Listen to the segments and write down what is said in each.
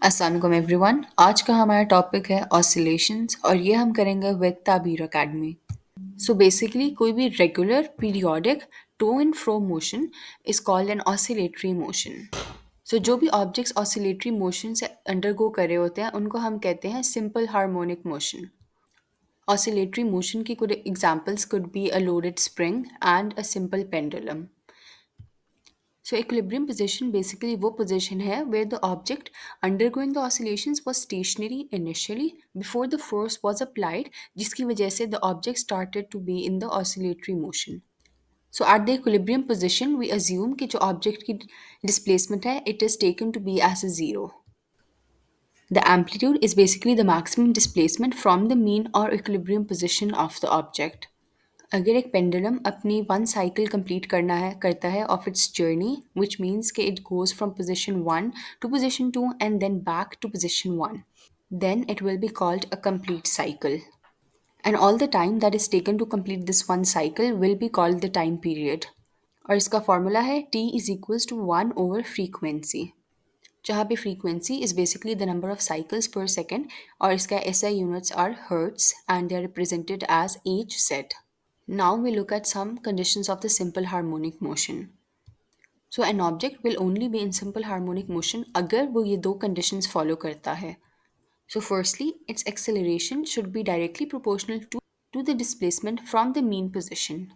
अस्सलाम वालेकुम एवरीवन। आज का हमारा टॉपिक है ऑसिलेशंस और ये हम करेंगे with Tabeer academy. So basically कोई भी regular periodic to and fro motion is called an oscillatory motion. So जो भी ऑब्जेक्ट्स ऑसिलेटरी मोशन से अंडरगो कर रहे होते हैं उनको हम कहते हैं simple harmonic motion. Oscillatory motion की कुछ examples could be a loaded spring and a simple pendulum. So equilibrium position basically वो position है where the object undergoing the oscillations was stationary initially before the force was applied जिसकी वजह से the object started to be in the oscillatory motion. So at the equilibrium position we assume कि जो object की displacement है it is taken to be as a zero. The amplitude is basically the maximum displacement from the mean or equilibrium position of the object. अगर एक pendulum अपनी one cycle complete करता है of its journey which means कि it goes from position 1 to position 2 and then back to position 1, then it will be called a complete cycle, and all the time that is taken to complete this one cycle will be called the time period. और इसका formula है t is equals to 1 over frequency, जहाँ पे frequency is basically the number of cycles per second और इसका SI units are hertz and they are represented as Hz. Now we look at some conditions of the simple harmonic motion. So an object will only be in simple harmonic motion अगर वो ये दो conditions follow करता है. So firstly, its acceleration should be directly proportional to the displacement from the mean position.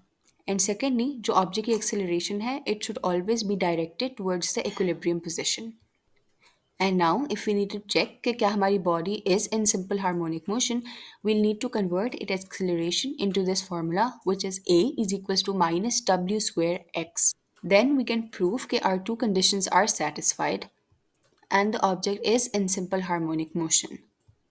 And secondly, जो object की acceleration है, it should always be directed towards the equilibrium position. And now, if we need to check कि क्या हमारी body is in simple harmonic motion, we'll need to convert its acceleration into this formula, which is a is equals to minus w square x. Then we can prove that our two conditions are satisfied and the object is in simple harmonic motion.